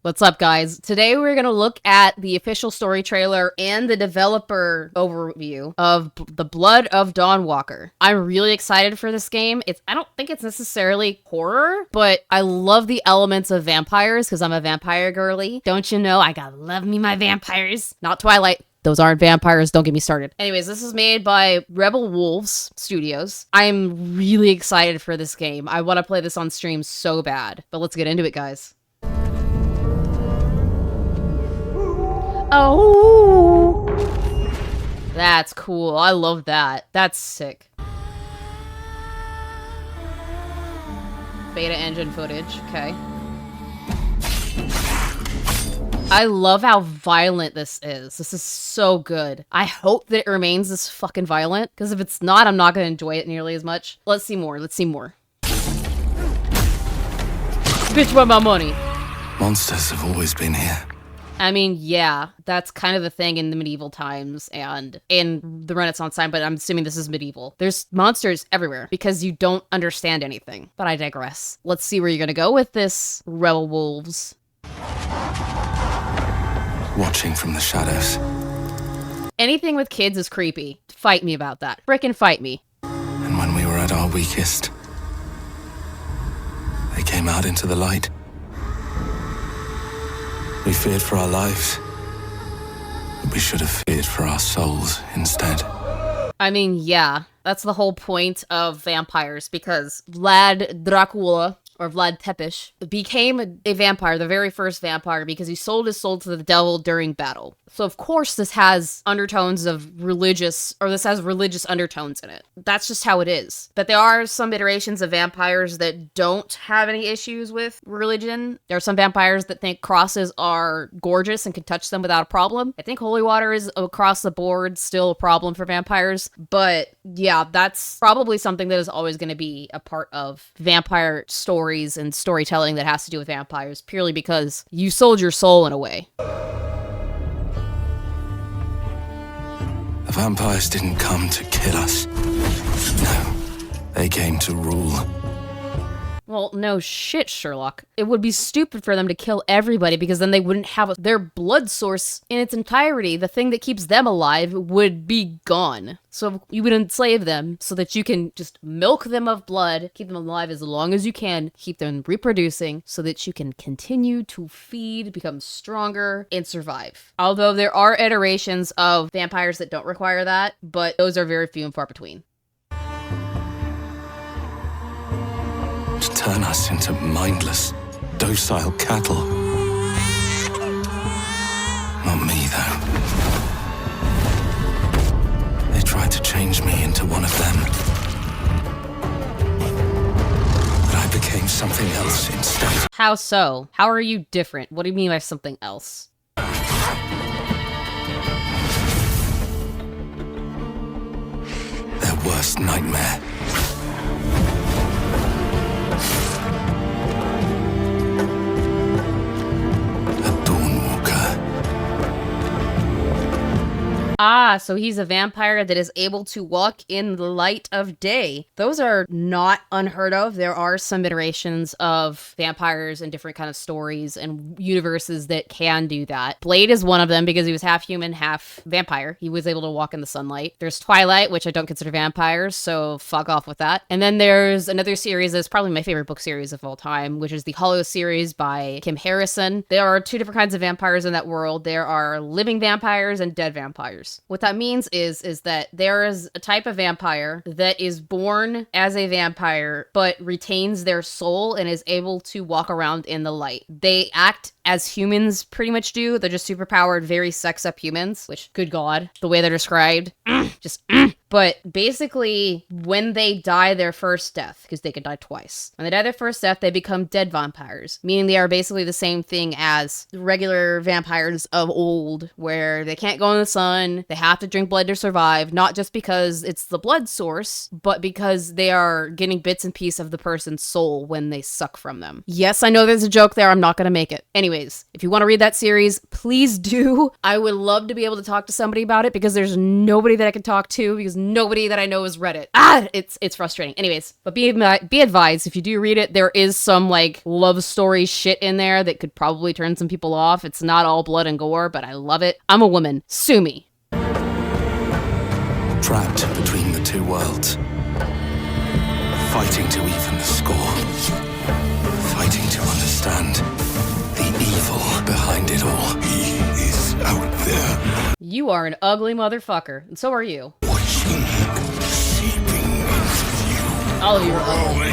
What's up, guys? Today we're gonna look at the official story trailer and the developer overview of The Blood of Dawnwalker. I'm really excited for this game. I don't think it's necessarily horror, but I love the elements of vampires because I'm a vampire girly. Don't you know? I gotta love me my vampires. Not Twilight. Those aren't vampires, don't get me started. Anyways, this is made by Rebel Wolves Studios. I'm really excited for this game. I want to play this on stream so bad. But let's get into it, guys. Oh, that's cool. I love that. That's sick. Beta engine footage. Okay. I love how violent this is. This is so good. I hope that it remains this fucking violent, because if it's not, I'm not going to enjoy it nearly as much. Let's see more. Let's see more. Bitch, want my money. Monsters have always been here. I mean, yeah, that's kind of the thing in the medieval times and in the Renaissance time, but I'm assuming this is medieval. There's monsters everywhere because you don't understand anything. But I digress. Let's see where you're gonna go with this, Rebel Wolves. Watching from the shadows. Anything with kids is creepy. Fight me about that. Frickin' fight me. And when we were at our weakest, they came out into the light. We feared for our lives, but we should have feared for our souls instead. I mean, yeah, that's the whole point of vampires, because Vlad Dracula, or Vlad Tepes, became a vampire, the very first vampire, because he sold his soul to the devil during battle. So of course this has undertones of religious, or this has religious undertones in it. That's just how it is. But there are some iterations of vampires that don't have any issues with religion. There are some vampires that think crosses are gorgeous and can touch them without a problem. I think holy water is across the board still a problem for vampires. But yeah, that's probably something that is always going to be a part of vampire stories and storytelling that has to do with vampires, purely because you sold your soul in a way. The vampires didn't come to kill us. No, they came to rule. Well, no shit, Sherlock. It would be stupid for them to kill everybody, because then they wouldn't have their blood source in its entirety. The thing that keeps them alive would be gone. So you would enslave them so that you can just milk them of blood, keep them alive as long as you can, keep them reproducing so that you can continue to feed, become stronger, and survive. Although there are iterations of vampires that don't require that, but those are very few and far between. To turn us into mindless, docile cattle. Not me, though. They tried to change me into one of them. But I became something else instead. How so? How are you different? What do you mean by something else? Their worst nightmare. Ah, so he's a vampire that is able to walk in the light of day. Those are not unheard of. There are some iterations of vampires and different kind of stories and universes that can do that. Blade is one of them because he was half human, half vampire. He was able to walk in the sunlight. There's Twilight, which I don't consider vampires, so fuck off with that. And then there's another series that's probably my favorite book series of all time, which is the Hollow series by Kim Harrison. There are two different kinds of vampires in that world. There are living vampires and dead vampires. What that means is that there is a type of vampire that is born as a vampire but retains their soul and is able to walk around in the light. They act as humans pretty much do. They're just superpowered, very sex up humans, which, good God, the way they're described, But basically, when they die their first death, because they can die twice, when they die their first death, they become dead vampires, meaning they are basically the same thing as regular vampires of old, where they can't go in the sun, they have to drink blood to survive, not just because it's the blood source, but because they are getting bits and pieces of the person's soul when they suck from them. Yes, I know there's a joke there, I'm not gonna make it. Anyways, Anyways, if you want to read that series, please do. I would love to be able to talk to somebody about it because there's nobody that I can talk to because nobody that I know has read it. It's frustrating. Anyways, but be advised, if you do read it, there is some like love story shit in there that could probably turn some people off. It's not all blood and gore, but I love it. I'm a woman. Sue me. Trapped between the two worlds. Fighting to even the score. Fighting to understand the evil behind it all. He is out there. You are an ugly motherfucker, and so are you. Watching, seeping into you. All of you are ugly.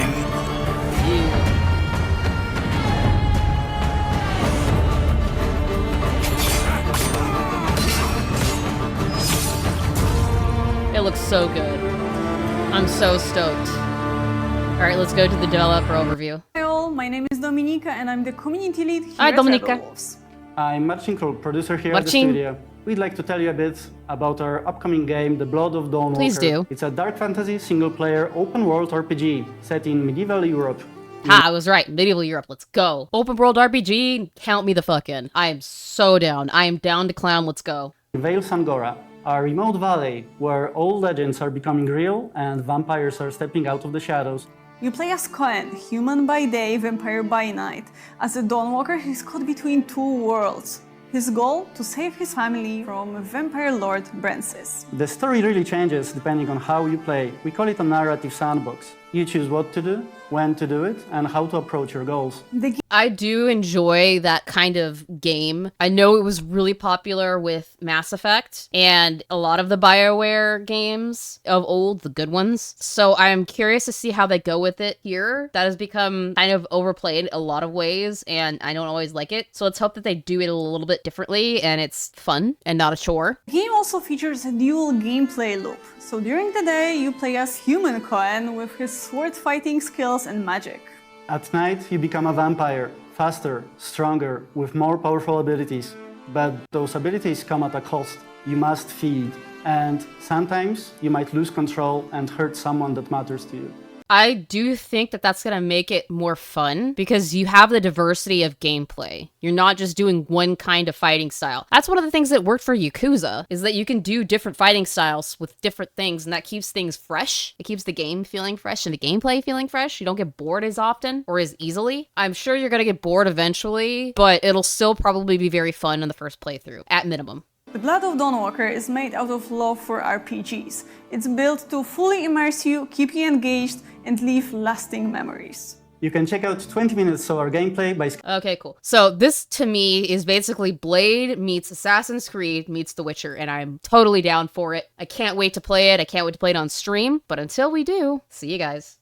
It looks so good. I'm so stoked. Alright, let's go to the developer overview. Hi all, my name is Dominika and I'm the community lead here Hi, at Dominika. Rebel Wolves. I'm Marcin Król, producer here at the Marcin. studio. We'd like to tell you a bit about our upcoming game, The Blood of Dawnwalker. Please do. It's a dark fantasy, single-player, open-world RPG set in medieval Europe. I was right. Medieval Europe. Let's go. Open world RPG. Count me the fuck in. I am so down. I am down to clown. Let's go. Vale Sangora, a remote valley where old legends are becoming real and vampires are stepping out of the shadows. You play as Cohen, human by day, vampire by night. As a Dawnwalker, he's caught between two worlds. His goal? To save his family from vampire lord Brancis. The story really changes depending on how you play. We call it a narrative sandbox. You choose what to do, when to do it, and how to approach your goals. I do enjoy that kind of game. I know it was really popular with Mass Effect and a lot of the BioWare games of old, the good ones. So I'm curious to see how they go with it here. That has become kind of overplayed a lot of ways, and I don't always like it. So let's hope that they do it a little bit differently and it's fun and not a chore. The game also features a dual gameplay loop. So during the day, you play as human Cohen with his sword fighting skills and magic. At night, you become a vampire, faster, stronger, with more powerful abilities. But those abilities come at a cost. You must feed, and sometimes you might lose control and hurt someone that matters to you. I do think that that's going to make it more fun because you have the diversity of gameplay. You're not just doing one kind of fighting style. That's one of the things that worked for Yakuza, is that you can do different fighting styles with different things, and that keeps things fresh. It keeps the game feeling fresh and the gameplay feeling fresh. You don't get bored as often or as easily. I'm sure you're going to get bored eventually, but it'll still probably be very fun in the first playthrough, at minimum. The Blood of Dawnwalker is made out of love for RPGs. It's built to fully immerse you, keep you engaged, and leave lasting memories. You can check out 20 minutes of our gameplay by Okay, cool. So this, to me, is basically Blade meets Assassin's Creed meets The Witcher, and I'm totally down for it. I can't wait to play it. I can't wait to play it on stream. But until we do, see you guys.